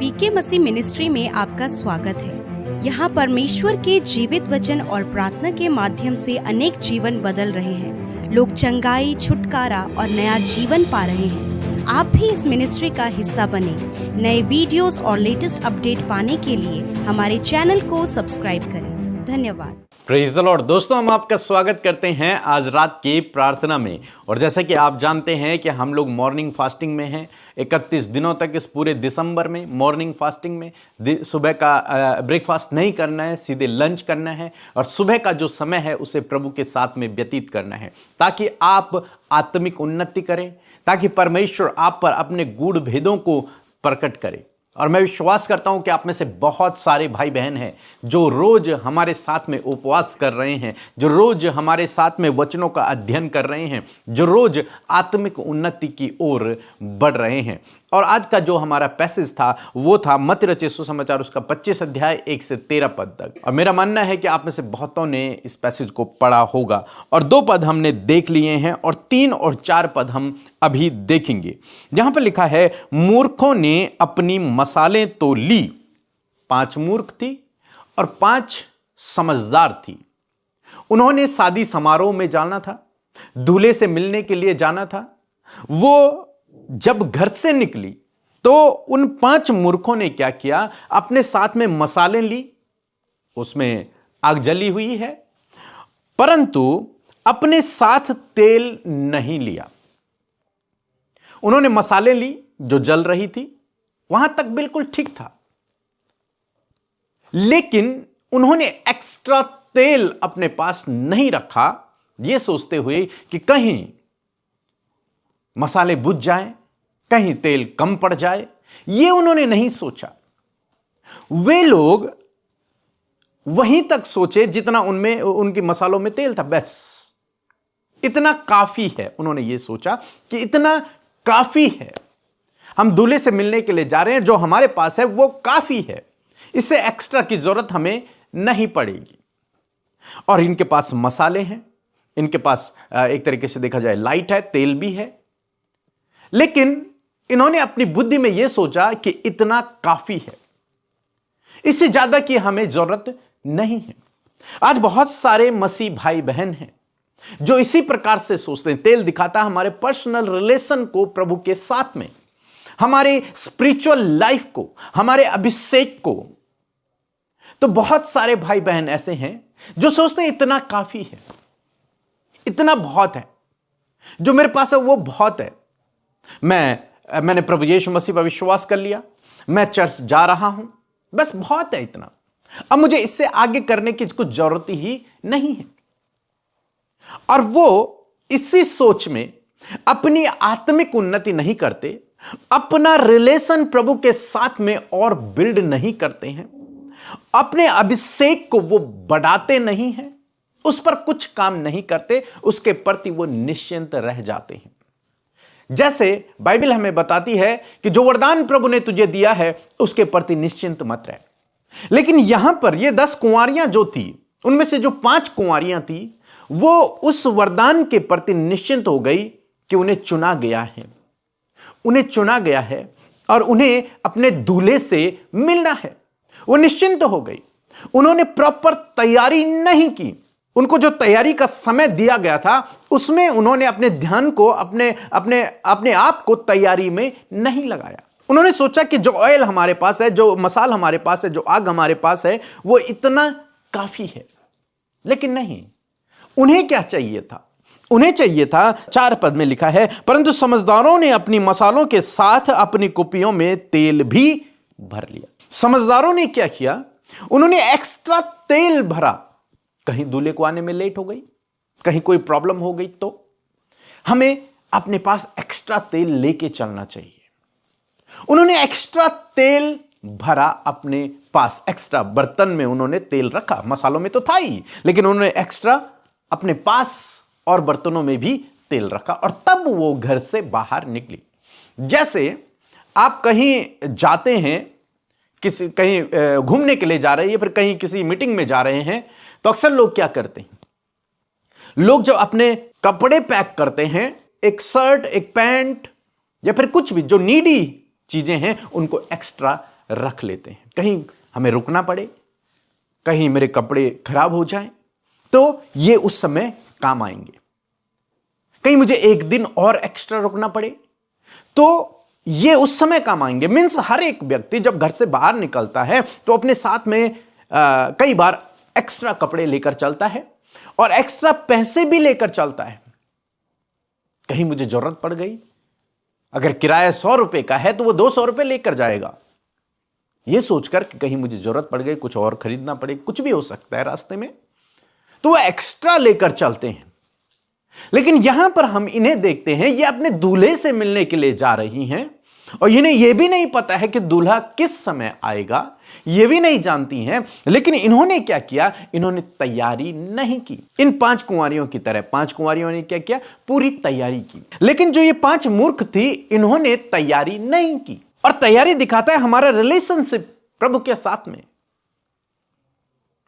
पीके मसीह ministry में आपका स्वागत है। यहाँ परमेश्वर के जीवित वचन और प्रार्थना के माध्यम से अनेक जीवन बदल रहे हैं। लोग चंगाई, छुटकारा और नया जीवन पा रहे हैं। आप भी इस मिनिस्ट्री का हिस्सा बने। नए वीडियोस और लेटेस्ट अपडेट पाने के लिए हमारे चैनल को सब्सक्राइब करें। धन्यवाद। Praise the Lord. दोस्तों, हम आपका स्वागत करते हैं आज रात की प्रार्थना में। और जैसा कि आप जानते हैं कि हम लोग मॉर्निंग फास्टिंग में हैं 31 दिनों तक। इस पूरे दिसंबर में मॉर्निंग फास्टिंग में सुबह का ब्रेकफास्ट नहीं करना है, सीधे लंच करना है और सुबह का जो समय है उसे प्रभु के साथ में व्यतीत करना है, ताकि आप आत्मिक उन्नति करें, ताकि परमेश्वर आप पर अपने गूढ़ भेदों को प्रकट करे। और मैं विश्वास करता हूं कि आप में से बहुत सारे भाई बहन हैं जो रोज हमारे साथ में उपवास कर रहे हैं, जो रोज हमारे साथ में वचनों का अध्ययन कर रहे हैं, जो रोज आत्मिक उन्नति की ओर बढ़ रहे हैं। और आज का जो हमारा पैसेज था वो था मत्ती रचित सुसमाचार उसका 25 अध्याय 1 से 13 पद तक। और मेरा मानना है कि आप में से बहुतों ने इस पैसेज को पढ़ा होगा। और 2 पद हमने देख लिए हैं और 3 और 4 पद हम अभी देखेंगे। जहां पर लिखा है, मूर्खों ने अपनी मसालें तो ली। 5 मूर्ख थी और 5 समझदार थी। उन्होंने शादी समारोह में जाना था, दूल्हे से मिलने के लिए जाना था। वो जब घर से निकली तो उन 5 मूर्खों ने क्या किया, अपने साथ में मसालें ली, उसमें आग जली हुई है, परंतु अपने साथ तेल नहीं लिया। उन्होंने मसालें ली जो जल रही थी, वहां तक बिल्कुल ठीक था, लेकिन उन्होंने एक्स्ट्रा तेल अपने पास नहीं रखा, यह सोचते हुए कि कहीं मसाले बुझ जाएं, कहीं तेल कम पड़ जाए। यह उन्होंने नहीं सोचा। वे लोग वहीं तक सोचे जितना उनमें उनके मसालों में तेल था, बस इतना काफी है। उन्होंने यह सोचा कि इतना काफी है, हम दूल्हे से मिलने के लिए जा रहे हैं, जो हमारे पास है वो काफी है, इससे एक्स्ट्रा की जरूरत हमें नहीं पड़ेगी। और इनके पास मसाले हैं, इनके पास एक तरीके से देखा जाए लाइट है, तेल भी है, लेकिन इन्होंने अपनी बुद्धि में यह सोचा कि इतना काफी है, इससे ज्यादा की हमें जरूरत नहीं है। आज बहुत सारे मसीह भाई बहन हैं जो इसी प्रकार से सोचते हैं। तेल दिखाता हमारे पर्सनल रिलेशन को प्रभु के साथ में, हमारे स्पिरिचुअल लाइफ को, हमारे अभिषेक को। तो बहुत सारे भाई बहन ऐसे हैं जो सोचते हैं इतना काफी है, इतना बहुत है, जो मेरे पास है वो बहुत है। मैंने प्रभु यीशु मसीह पर विश्वास कर लिया, मैं चर्च जा रहा हूं, बस बहुत है इतना, अब मुझे इससे आगे करने की कुछ जरूरत ही नहीं है। और वो इसी सोच में अपनी आत्मिक उन्नति नहीं करते, अपना रिलेशन प्रभु के साथ में और बिल्ड नहीं करते हैं, अपने अभिषेक को वो बढ़ाते नहीं हैं, उस पर कुछ काम नहीं करते, उसके प्रति वो निश्चिंत रह जाते हैं। जैसे बाइबल हमें बताती है कि जो वरदान प्रभु ने तुझे दिया है उसके प्रति निश्चिंत मत रह। लेकिन यहां पर ये 10 कुंवारियां जो थी, उनमें से जो 5 कुंवारियां थी, वो उस वरदान के प्रति निश्चिंत हो गई कि उन्हें चुना गया है, उन्हें चुना गया है और उन्हें अपने दूल्हे से मिलना है। वो निश्चिंत हो गई। उन्होंने प्रॉपर तैयारी नहीं की। उनको जो तैयारी का समय दिया गया था उसमें उन्होंने अपने ध्यान को, अपने आप को तैयारी में नहीं लगाया। उन्होंने सोचा कि जो ऑयल हमारे पास है, जो मसाल हमारे पास है, जो आग हमारे पास है, वो इतना काफी है। लेकिन नहीं, उन्हें क्या चाहिए था? उन्हें चाहिए था, 4 पद में लिखा है, परंतु समझदारों ने अपनी मसालों के साथ अपनी कुपियों में तेल भी भर लिया। समझदारों ने क्या किया? उन्होंने एक्स्ट्रा तेल भरा। कहीं दूल्हे को आने में लेट हो गई, कहीं कोई प्रॉब्लम हो गई, तो हमें अपने पास एक्स्ट्रा तेल लेके चलना चाहिए। उन्होंने एक्स्ट्रा तेल भरा अपने पास, एक्स्ट्रा बर्तन में उन्होंने तेल रखा। मसालों में तो था ही, लेकिन उन्होंने एक्स्ट्रा अपने पास और बर्तनों में भी तेल रखा और तब वो घर से बाहर निकली। जैसे आप कहीं जाते हैं, कहीं घूमने के लिए जा रहे हैं या फिर कहीं किसी मीटिंग में जा रहे हैं, तो अक्सर लोग क्या करते हैं, लोग जब अपने कपड़े पैक करते हैं, एक शर्ट, एक पैंट या फिर कुछ भी जो नीडी चीजें हैं, उनको एक्स्ट्रा रख लेते हैं, कहीं हमें रुकना पड़े, कहीं मेरे कपड़े खराब हो जाएं, तो ये उस समय काम आएंगे। कहीं मुझे एक दिन और एक्स्ट्रा रुकना पड़े तो ये उस समय काम आएंगे। मीन्स हर एक व्यक्ति जब घर से बाहर निकलता है तो अपने साथ में कई बार एक्स्ट्रा कपड़े लेकर चलता है और एक्स्ट्रा पैसे भी लेकर चलता है। कहीं मुझे जरूरत पड़ गई, अगर किराया 100 रुपए का है तो वो 200 रुपए लेकर जाएगा, ये सोचकर कि कहीं मुझे जरूरत पड़ गई, कुछ और खरीदना पड़े, कुछ भी हो सकता है रास्ते में, तो वो एक्स्ट्रा लेकर चलते हैं। लेकिन यहां पर हम इन्हें देखते हैं, ये अपने दूल्हे से मिलने के लिए जा रही हैं और इन्हें यह भी नहीं पता है कि दूल्हा किस समय आएगा, यह भी नहीं जानती हैं। लेकिन इन्होंने क्या किया, इन्होंने तैयारी नहीं की। इन 5 कुंवारियों की तरह 5 कुंवारियों ने क्या किया, पूरी तैयारी की। लेकिन जो ये 5 मूर्ख थी, इन्होंने तैयारी नहीं की। और तैयारी दिखाता है हमारा रिलेशनशिप प्रभु के साथ में।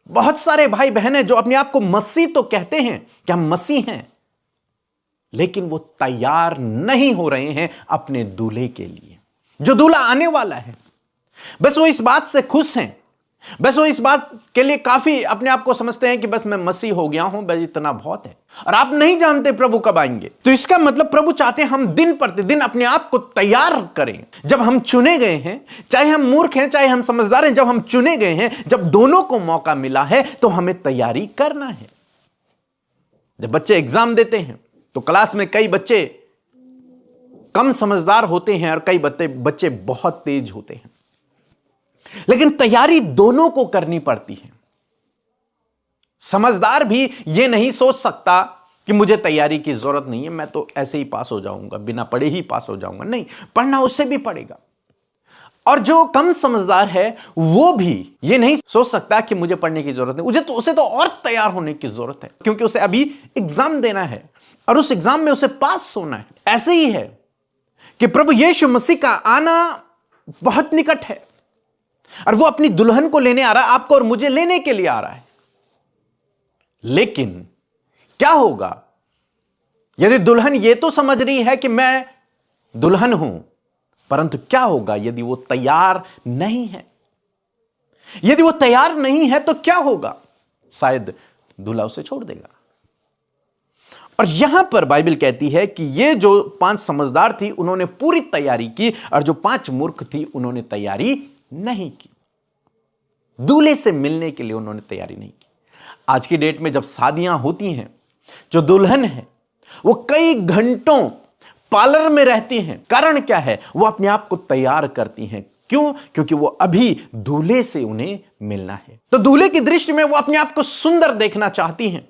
बहुत सारे भाई बहन हैं जो अपने आप को मसीह तो कहते हैं कि हम मसीह हैं, लेकिन वो तैयार नहीं हो रहे हैं अपने दूल्हे के लिए, जो दूल्हा आने वाला है। बस वो इस बात से खुश हैं, बस वो इस बात के लिए काफी अपने आप को समझते हैं कि बस मैं मसीह हो गया हूं, बस इतना बहुत है। और आप नहीं जानते प्रभु कब आएंगे। तो इसका मतलब प्रभु चाहते हैं हम दिन प्रतिदिन अपने आप को तैयार करें। जब हम चुने गए हैं, चाहे हम मूर्ख हैं चाहे हम समझदार हैं, जब हम चुने गए हैं, जब दोनों को मौका मिला है, तो हमें तैयारी करना है। जब बच्चे एग्जाम देते हैं तो क्लास में कई बच्चे कम समझदार होते हैं और कई बच्चे बहुत तेज होते हैं, लेकिन तैयारी दोनों को करनी पड़ती है। समझदार भी यह नहीं सोच सकता कि मुझे तैयारी की जरूरत नहीं है, मैं तो ऐसे ही पास हो जाऊंगा, बिना पढ़े ही पास हो जाऊंगा। नहीं, पढ़ना उससे भी पड़ेगा। और जो कम समझदार है वो भी ये नहीं सोच सकता कि मुझे पढ़ने की जरूरत नहीं, उसे तो और तैयार होने की जरूरत है, क्योंकि उसे अभी एग्जाम देना है और उस एग्जाम में उसे पास होना है। ऐसे ही है कि प्रभु यीशु मसीह का आना बहुत निकट है और वो अपनी दुल्हन को लेने आ रहा है, आपको और मुझे लेने के लिए आ रहा है। लेकिन क्या होगा यदि दुल्हन ये तो समझ रही है कि मैं दुल्हन हूं, परंतु क्या होगा यदि वो तैयार नहीं है? यदि वो तैयार नहीं है तो क्या होगा? शायद दूल्हा उसे छोड़ देगा। और यहां पर बाइबल कहती है कि ये जो 5 समझदार थी उन्होंने पूरी तैयारी की और जो 5 मूर्ख थी उन्होंने तैयारी नहीं की। दूल्हे से मिलने के लिए उन्होंने तैयारी नहीं की। आज की डेट में जब शादियां होती हैं, जो दुल्हन है वो कई घंटों पार्लर में रहती हैं। कारण क्या है? वो अपने आप को तैयार करती हैं। क्यों? क्योंकि वो अभी दूल्हे से उन्हें मिलना है। तो दूल्हे की दृष्टि में वो अपने आप को सुंदर देखना चाहती हैं,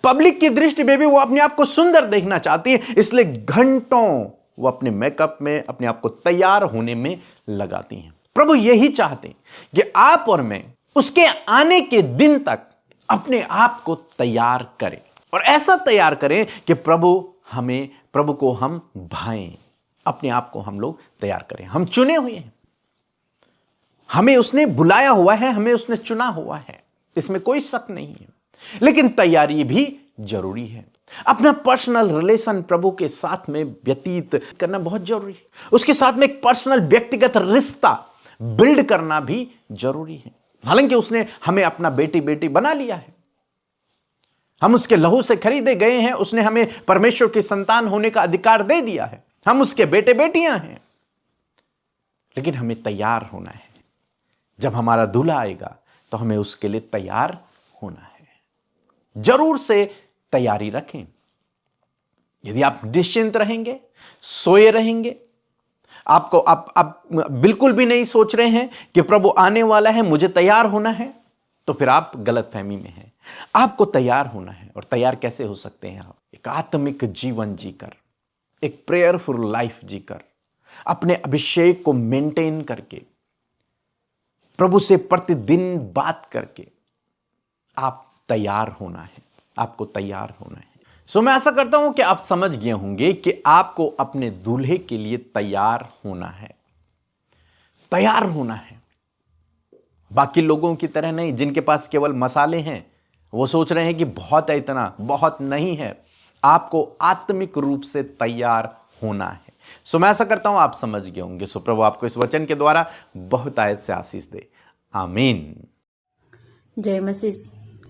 पब्लिक की दृष्टि में भी वो अपने आप को सुंदर देखना चाहती है, इसलिए घंटों वो अपने मेकअप में, अपने आप को तैयार होने में लगाती हैं। प्रभु यही चाहते हैं कि आप और मैं उसके आने के दिन तक अपने आप को तैयार करें, और ऐसा तैयार करें कि प्रभु को हम भाएं। अपने आप को हम लोग तैयार करें। हम चुने हुए हैं, हमें उसने बुलाया हुआ है, हमें उसने चुना हुआ है, इसमें कोई शक नहीं है। लेकिन तैयारी भी जरूरी है। अपना पर्सनल रिलेशन प्रभु के साथ में व्यतीत करना बहुत जरूरी है। उसके साथ में एक पर्सनल व्यक्तिगत रिश्ता बिल्ड करना भी जरूरी है। हालांकि उसने हमें अपना बेटी बना लिया है, हम उसके लहू से खरीदे गए हैं, उसने हमें परमेश्वर की संतान होने का अधिकार दे दिया है, हम उसके बेटे बेटियां हैं। लेकिन हमें तैयार होना है। जब हमारा दूल्हा आएगा तो हमें उसके लिए तैयार होना है। जरूर से तैयारी रखें। यदि आप निश्चिंत रहेंगे, सोए रहेंगे, आपको आप बिल्कुल भी नहीं सोच रहे हैं कि प्रभु आने वाला है, मुझे तैयार होना है, तो फिर आप गलतफहमी में हैं। आपको तैयार होना है। और तैयार कैसे हो सकते हैं आप? एक आत्मिक जीवन जीकर, एक प्रेयरफुल लाइफ जीकर, अपने अभिषेक को मेंटेन करके, प्रभु से प्रतिदिन बात करके आप तैयार होना है। आपको तैयार होना है। सो मैं आशा करता हूं कि आप समझ गए होंगे कि आपको अपने दूल्हे के लिए तैयार होना है। तैयार होना है, बाकी लोगों की तरह नहीं जिनके पास केवल मसाले हैं, वो सोच रहे हैं कि बहुत है, इतना बहुत नहीं है। आपको आत्मिक रूप से तैयार होना है। सो मैं ऐसा करता हूं आप समझ गए होंगे। सो प्रभु आपको इस वचन के द्वारा बहुत आयत से आशीष दे, आमीन। जय मसीह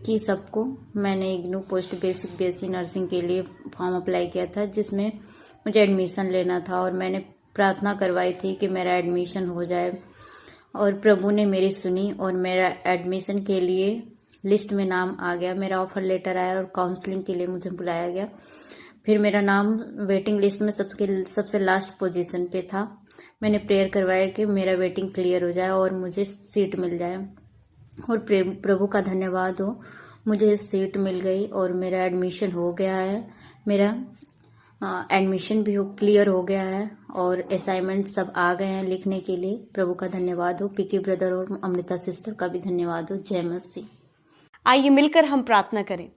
की सबको। मैंने IGNOU post basic BSc nursing के लिए फॉर्म अप्लाई किया था, जिसमें मुझे एडमिशन लेना था और मैंने प्रार्थना करवाई थी कि मेरा एडमिशन हो जाए, और प्रभु ने मेरी सुनी और मेरा एडमिशन के लिए लिस्ट में नाम आ गया। मेरा ऑफर लेटर आया और काउंसलिंग के लिए मुझे बुलाया गया। फिर मेरा नाम वेटिंग लिस्ट में सबसे लास्ट पोजीशन पे था। मैंने प्रेयर करवाया कि मेरा वेटिंग क्लियर हो जाए और मुझे सीट मिल जाए, और प्रभु का धन्यवाद हो, मुझे सीट मिल गई और मेरा एडमिशन हो गया है। मेरा एडमिशन भी क्लियर हो गया है और असाइनमेंट सब आ गए हैं लिखने के लिए। प्रभु का धन्यवाद हो। पीके ब्रदर और अमृता सिस्टर का भी धन्यवाद हो। जय मसीह। आइए मिलकर हम प्रार्थना करें।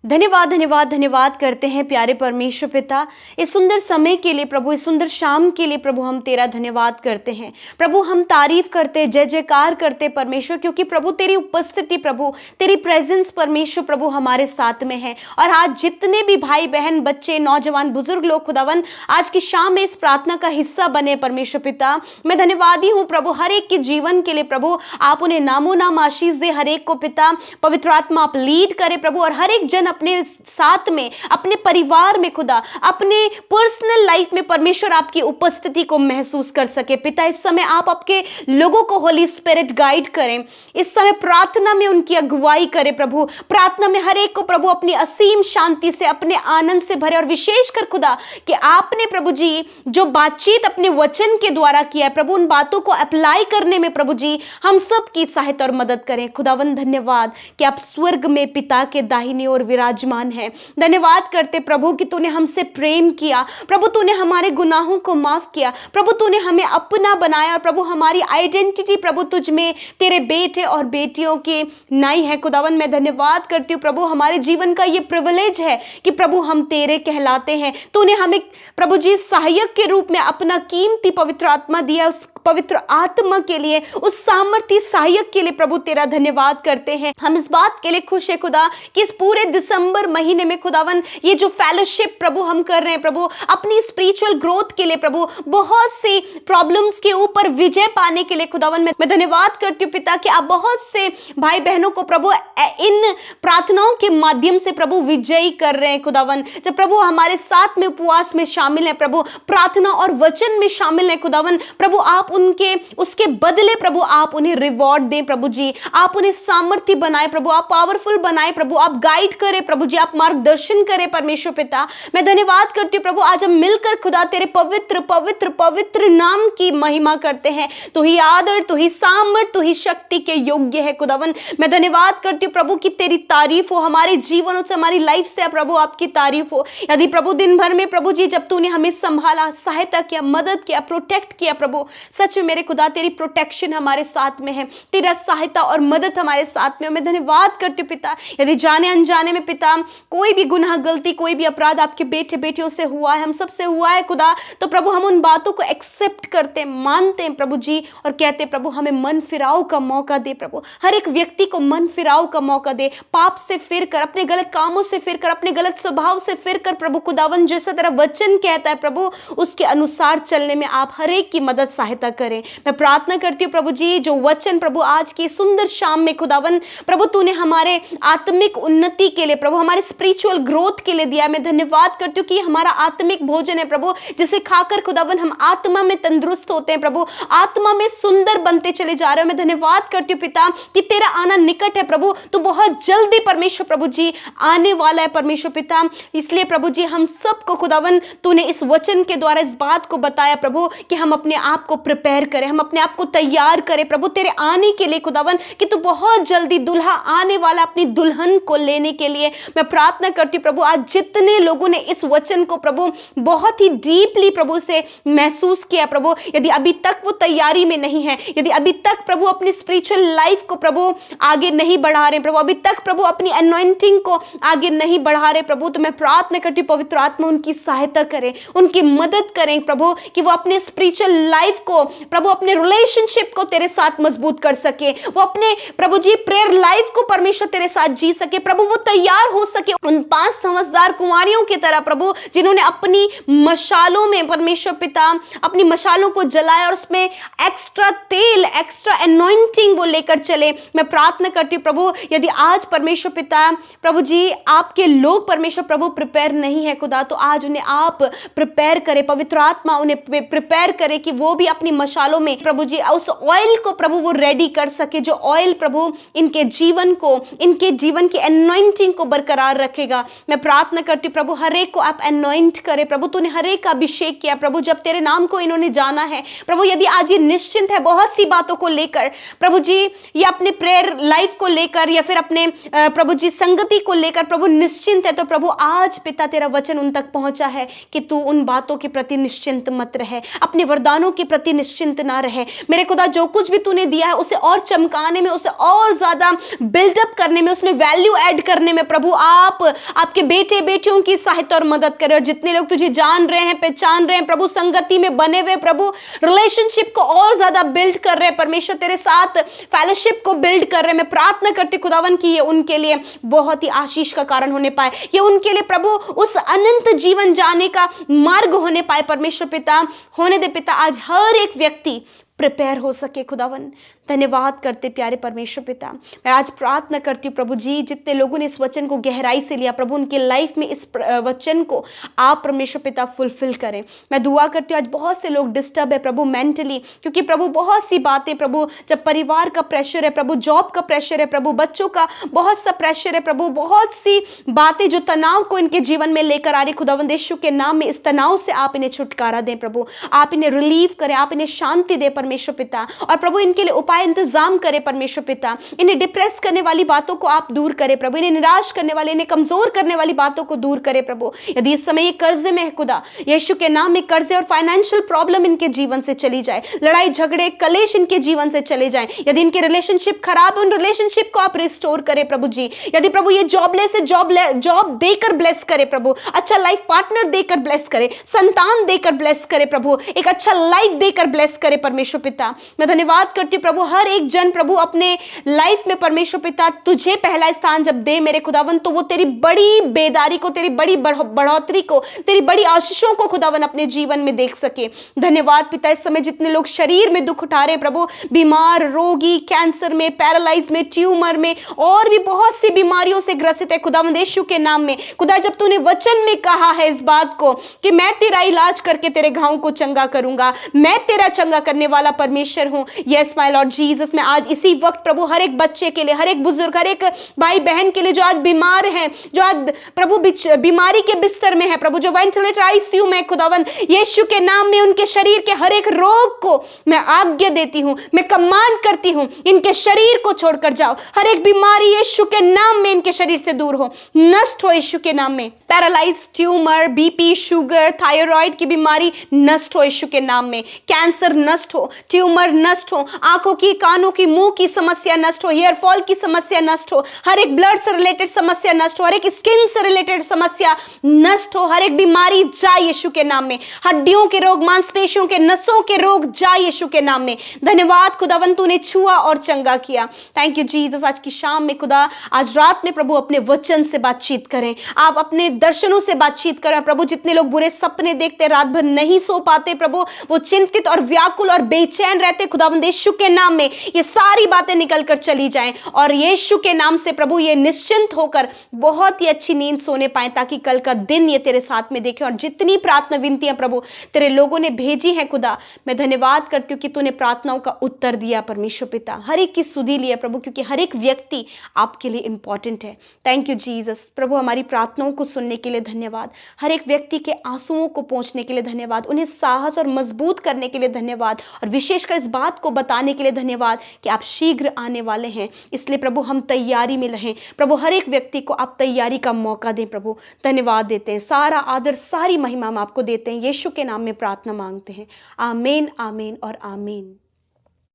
धन्यवाद धन्यवाद धन्यवाद करते हैं प्यारे परमेश्वर पिता, इस सुंदर समय के लिए प्रभु, इस सुंदर शाम के लिए प्रभु हम तेरा धन्यवाद करते हैं। प्रभु हम तारीफ करते, जय जयकार करते परमेश्वर, क्योंकि प्रभु तेरी उपस्थिति, प्रभु तेरी प्रेजेंस परमेश्वर प्रभु हमारे साथ में है। और आज जितने भी भाई बहन, बच्चे, नौजवान, बुजुर्ग लोग खुदावन आज की शाम में इस प्रार्थना का हिस्सा बने परमेश्वर पिता, मैं धन्यवादी हूँ प्रभु हर एक के जीवन के लिए। प्रभु आप उन्हें नामो नाम आशीष दे, हर एक को पिता पवित्र आत्मा आप लीड करे प्रभु, और हर एक जन अपने साथ में, अपने परिवार में खुदा, अपने पर्सनल लाइफ में परमेश्वर आपकी उपस्थिति को महसूस कर सके। पिता इस समय आप आपके लोगों को होली स्पिरिट गाइड करें, इस समय प्रार्थना में उनकी अगुवाई करें प्रभु। प्रार्थना में हर एक को प्रभु अपनी असीम शांति से, अपने आनंद से भरे, और विशेषकर खुदा कि आपने प्रभु जी जो बातचीत अपने वचन के द्वारा किया है प्रभु, उन बातों को अप्लाई करने में प्रभु जी हम सब की सहायता और मदद करें। खुदावन धन्यवाद कि आप स्वर्ग में पिता के दाहिनी ओर विराजमान है। धन्यवाद करते प्रभु कि तूने हमसे प्रेम किया प्रभु, तूने हमारे गुनाहों को माफ किया प्रभु, तूने हमें अपना बनाया प्रभु। हमारी आइडेंटिटी प्रभु तुझ में तेरे बेटे और बेटियों के नाई है। खुदावन मैं धन्यवाद करती हूँ प्रभु, हमारे जीवन का ये प्रिविलेज है कि प्रभु हम तेरे कहलाते हैं। तूने हमें प्रभु जी सहायक के रूप में अपना कीमती पवित्र आत्मा दिया। उस पवित्र आत्मा के लिए, उस सामर्थी सहायक के लिए प्रभु तेरा धन्यवाद करते हैं। हम इस बात के लिए खुश है खुदा कि इस पूरे दिसंबर महीने में खुदावन ये जो फेलोशिप प्रभु हम कर रहे हैं प्रभु, अपनी स्पिरिचुअल ग्रोथ के लिए प्रभु, बहुत सी प्रॉब्लम्स के ऊपर विजय पाने के लिए खुदावन मैं धन्यवाद करती हूँ पिता कि आप बहुत से भाई बहनों को प्रभु इन प्रार्थनाओं के माध्यम से प्रभु विजयी कर रहे हैं खुदावन। जब प्रभु हमारे साथ में उपवास में शामिल है प्रभु, प्रार्थना और वचन में शामिल है खुदावन, प्रभु आप उनके उसके बदले प्रभु आप उन्हें रिवॉर्ड दें प्रभु जी, आप उन्हें सामर्थ्य बनाए प्रभु, आप पावरफुल बनाए प्रभु, आप गाइड करें प्रभु जी, आप मार्गदर्शन करें परमेश्वर पिता। मैं धन्यवाद करती हूँ प्रभु, आज हम मिलकर खुदा तेरे पवित्र पवित्र पवित्र नाम की महिमा करते हैं। तू ही आदर, तू ही सामर्थ, तू ही शक्ति के योग्य है खुदावन। मैं धन्यवाद करती हूँ प्रभु कि तेरी तारीफ हो हमारे जीवनों से, हमारी लाइफ से प्रभु आपकी तारीफ हो। यदि प्रभु दिन भर में प्रभु जी जब तूने हमें संभाला, सहायता किया, मदद किया, प्रोटेक्ट किया प्रभु, सच में मेरे खुदा तेरी प्रोटेक्शन हमारे साथ में है, तेरा सहायता और मदद हमारे साथ में। मैं धन्यवाद करती हूँ पिता, यदि जाने अनजाने में पिता कोई भी गुनाह, गलती, कोई भी अपराध आपके बेटे बेटियों से हुआ है, हम सबसे हुआ है खुदा, तो प्रभु हम उन बातों को एक्सेप्ट करते, मानते हैं प्रभु जी, और कहते प्रभु हमें मन फिराव का मौका दे प्रभु। हर एक व्यक्ति को मन फिराव का मौका दे, पाप से फिर कर, अपने गलत कामों से फिर कर, अपने गलत स्वभाव से फिर कर प्रभु खुदावन, जैसा तेरा वचन कहता है प्रभु उसके अनुसार चलने में आप हर एक की मदद सहायता करें। मैं प्रार्थना करती हूँ प्रभु जी जो वचन प्रभु आज की सुंदर शाम में खुदावन प्रभु तूने हमारे आत्मिक उन्नति के लिए प्रभु, हमारे स्पिरिचुअल ग्रोथ के लिए दिया। मैं धन्यवाद करती हूँ कि हमारा आत्मिक भोजन है प्रभु, जिसे खाकर खुदावन हम आत्मा में तंदुरुस्त होते हैं प्रभु, आत्मा में सुंदर बनते चले जा रहे हैं। मैं धन्यवाद करती हूँ पिता कि तेरा आना निकट है प्रभु, तो बहुत जल्दी परमेश्वर प्रभु जी आने वाला है परमेश्वर पिता। इसलिए प्रभु जी हम सबको खुदावन तूने इस वचन के द्वारा इस बात को बताया प्रभु कि हम अपने आप को प्रिपेयर करें, हम अपने आप को तैयार करें प्रभु तेरे आने के लिए खुदावन, कि तू बहुत जल्दी दुल्हा आने वाला अपनी दुल्हन को लेने के लिए। मैं प्रार्थना करती हूँ प्रभु आज जितने लोगों ने इस वचन को प्रभु बहुत ही डीपली प्रभु से महसूस किया प्रभु, यदि अभी तक वो तैयारी में नहीं है, यदि अभी तक प्रभु अपनी स्पिरिचुअल लाइफ को प्रभु आगे नहीं बढ़ा रहे प्रभु, अभी तक प्रभु अपनी अनॉइंटिंग को आगे नहीं बढ़ा रहे प्रभु, तो मैं प्रार्थना करती हूँ पवित्र आत्मा उनकी सहायता करें, उनकी मदद करें प्रभु, कि वो अपने स्पिरिचुअल लाइफ को प्रभु, अपने रिलेशनशिप को तेरे साथ मजबूत कर सके, वो अपने प्रभु जी प्रेयर लाइफ को परमेश्वर तेरे साथ जी सके प्रभु, वो तैयार समझदार हो सके, उन 5 समझदार कुंवारियों की तरह प्रभु, जिन्होंने अपनी मशालों में परमेश्वर पिता अपनी मशालों को जलाया और उसमें एक्स्ट्रा तेल, एक्स्ट्रा अनॉइंटिंग वो लेकर चले। मैं प्रार्थना करती हूँ प्रभु, यदि आज परमेश्वर पिता प्रभु जी आपके लोग परमेश्वर प्रभु प्रिपेयर नहीं है खुदा, तो आज उन्हें आप प्रिपेयर करें, पवित्र आत्मा उन्हें प्रिपेयर करे कि वो भी अपनी मशालों में प्रभु जी उस ऑयल को प्रभु वो रेडी कर सके, जो ऑयल प्रभु इनके जीवन को, इनके जीवन की अनॉइंटिंग को बरकरार रखेगा। मैं प्रार्थना करती हूँ प्रभु, हर एक को आप अनॉइंट करे प्रभु। तूने हर एक का अभिषेक किया प्रभु, जब तेरे नाम को इन्होंने जाना है प्रभु। यदि आज ये निश्चिंत है बहुत सी बातों को लेकर प्रभु जी, ये अपने प्रेयर लाइफ को लेकर या फिर अपने प्रभु जी संगति को लेकर प्रभु निश्चिंत है, तो प्रभु आज पिता तेरा वचन उन तक पहुंचा है कि तू उन बातों के प्रति निश्चिंत मत रहे, अपने वरदानों के प्रति निश्चिंत ना रहे मेरे खुदा। जो कुछ भी तूने दिया है उसे और चमकाने में, उसे और ज्यादा बिल्डअप करने में, उसमें वैल्यू ऐड करने में प्रभु आप आपके बेटे बेटियों की सहायता और मदद करें। और जितने लोग तुझे जान रहे हैं, पहचान रहे हैं प्रभु, संगति में बने हुए प्रभु, रिलेशनशिप को और ज्यादा बिल्ड कर रहे हैं परमेश्वर, तेरे साथ फेलोशिप को बिल्ड कर रहे हैं, मैं प्रार्थना करती खुदावन की ये उनके लिए बहुत ही आशीष का कारण होने पाए, ये उनके लिए प्रभु उस अनंत जीवन जाने का मार्ग होने पाए परमेश्वर पिता। होने दे पिता, आज हर एक व्यक्ति प्रिपेयर हो सके खुदावन। धन्यवाद करते प्यारे परमेश्वर पिता। मैं आज प्रार्थना करती हूँ प्रभु जी, जितने लोगों ने इस वचन को गहराई से लिया प्रभु, उनके लाइफ में इस वचन को आप परमेश्वर पिता फुलफिल करें। मैं दुआ करती हूँ आज बहुत से लोग डिस्टर्ब है प्रभु मेंटली, क्योंकि प्रभु बहुत सी बातें प्रभु, जब परिवार का प्रेशर है प्रभु, जॉब का प्रेशर है प्रभु, बच्चों का बहुत सा प्रेशर है प्रभु, बहुत सी बातें जो तनाव को इनके जीवन में लेकर आ रही खुदावंद यीशु के नाम में, इस तनाव से आप इन्हें छुटकारा दें प्रभु, आप इन्हें रिलीव करें, आप इन्हें शांति दें परमेश्वर पिता। और प्रभु इनके लिए उपाय इंतजाम करें परमेश्वर पिता, इन्हें डिप्रेस करने वाली बातों को आप दूर करें प्रभु, इन्हें निराश करने वाले, इन्हें कमजोर करने वाली बातों को दूर करें प्रभु। यदि इस समय ये कर्जे में है खुदा, यीशु के नाम में कर्जे और फाइनेंशियल प्रॉब्लम इनके जीवन से चली जाए, लड़ाई झगड़े कलेश इनके जीवन से चले जाए। यदि इनके रिलेशनशिप खराब है, उन रिलेशनशिप को आप रिस्टोर करें प्रभु जी। यदि प्रभु ये जॉबलेस है, जॉब देकर ब्लेस करे प्रभु, अच्छा लाइफ पार्टनर देकर ब्लेस करे, संतान देकर ब्लेस करे प्रभु, एक अच्छा लाइफ देकर ब्लेस करे परमेश्वर पिता। मैं धन्यवाद करती हूँ प्रभु, हर एक जन प्रभु अपने लाइफ में परमेश्वर पिता तुझे पहला स्थान जब दे मेरे खुदावन, तो वो तेरी बड़ी बेदारी को, तेरी बड़ी बढ़ोतरी को, तेरी बड़ी आशीषों को खुदावन अपने जीवन में देख सके। धन्यवाद पिता, इस समय जितने लोग शरीर में दुख उठा रहे हैं प्रभु, बीमार, रोगी, कैंसर में, पैरालाइज में, ट्यूमर में और भी बहुत सी बीमारियों से ग्रसित है खुदावन यीशु के नाम में। खुदा जब तूने वचन में कहा है इस बात को कि मैं तेरा इलाज करके तेरे घावों को चंगा करूंगा, मैं तेरा चंगा करने वाला परमेश्वर हूं। यस माय लॉर्ड जीसस, मैं आज इसी वक्त प्रभु हर एक बच्चे के लिए, हर एक बुजुर्ग, हर एक भाई बहन के लिए जो आज बीमार हैं, जो आज प्रभु बीमारी के बिस्तर में है प्रभु, जो वेंटिलेटर आईसीयू में खुदावन यीशु के नाम में, उनके शरीर के हर एक रोग को मैं आज्ञा देती हूं, मैं कमांड करती हूं, इनके शरीर को छोड़कर जाओ। हर एक बीमारी यीशु के नाम में इनके शरीर से दूर हो, नष्ट हो यीशु के नाम में। Paralyse, tumour, BP, sugar, thyroid की बीमारी नष्ट हो यीशु के नाम में। कैंसर नष्ट हो, ट्यूमर नष्ट हो, आंखों की, कानों की, मुंह की समस्या नष्ट हो, हेयर फॉल की समस्या नष्ट हो, हर एक ब्लड से रिलेटेड समस्या नष्ट हो, हर एक स्किन से रिलेटेड समस्या नष्ट हो, हर एक बीमारी जाए यीशु के नाम में। हड्डियों के रोग, मांसपेशियों के, नसों के रोग जाए यीशु के नाम में। धन्यवाद खुदावन, तूने छुआ और चंगा किया। Thank you Jesus. आज की शाम में खुदा, आज रात में प्रभु अपने वचन से बातचीत करें, आप अपने दर्शनों से बातचीत करें प्रभु। जितने लोग बुरे सपने देखते, रात भर नहीं सो पाते प्रभु, वो चिंतित और व्याकुल और बेचैन रहते खुदावंद यीशु के नाम में ये सारी बातें निकल कर चली जाएं और यीशु के नाम से प्रभु ये निश्चिंत होकर बहुत ही अच्छी नींद सोने पाए, ताकि कल का दिन ये तेरे साथ में देखें। और जितनी प्रार्थना विनतियां प्रभु तेरे लोगों ने भेजी हैं खुदा, मैं धन्यवाद करती हूँ कि तूने प्रार्थनाओं का उत्तर दिया परमेश्वर पिता, हर एक की सुधि लिया प्रभु, क्योंकि हर एक व्यक्ति आपके लिए इंपॉर्टेंट है। Thank you Jesus. प्रभु हमारी प्रार्थनाओं को सुनने के लिए धन्यवाद, हर एक व्यक्ति के आंसुओं को पहुंचने के लिए धन्यवाद, उन्हें साहस और मजबूत करने के लिए धन्यवाद, और विशेषकर इस बात को बताने के लिए धन्यवाद कि आप शीघ्र आने वाले हैं। इसलिए प्रभु हम तैयारी में रहें प्रभु, हर एक व्यक्ति को आप तैयारी का मौका दें प्रभु। धन्यवाद देते हैं, सारा आदर सारी महिमा हम आपको देते हैं, यीशु के नाम में प्रार्थना मांगते हैं। आमीन, आमीन और आमीन।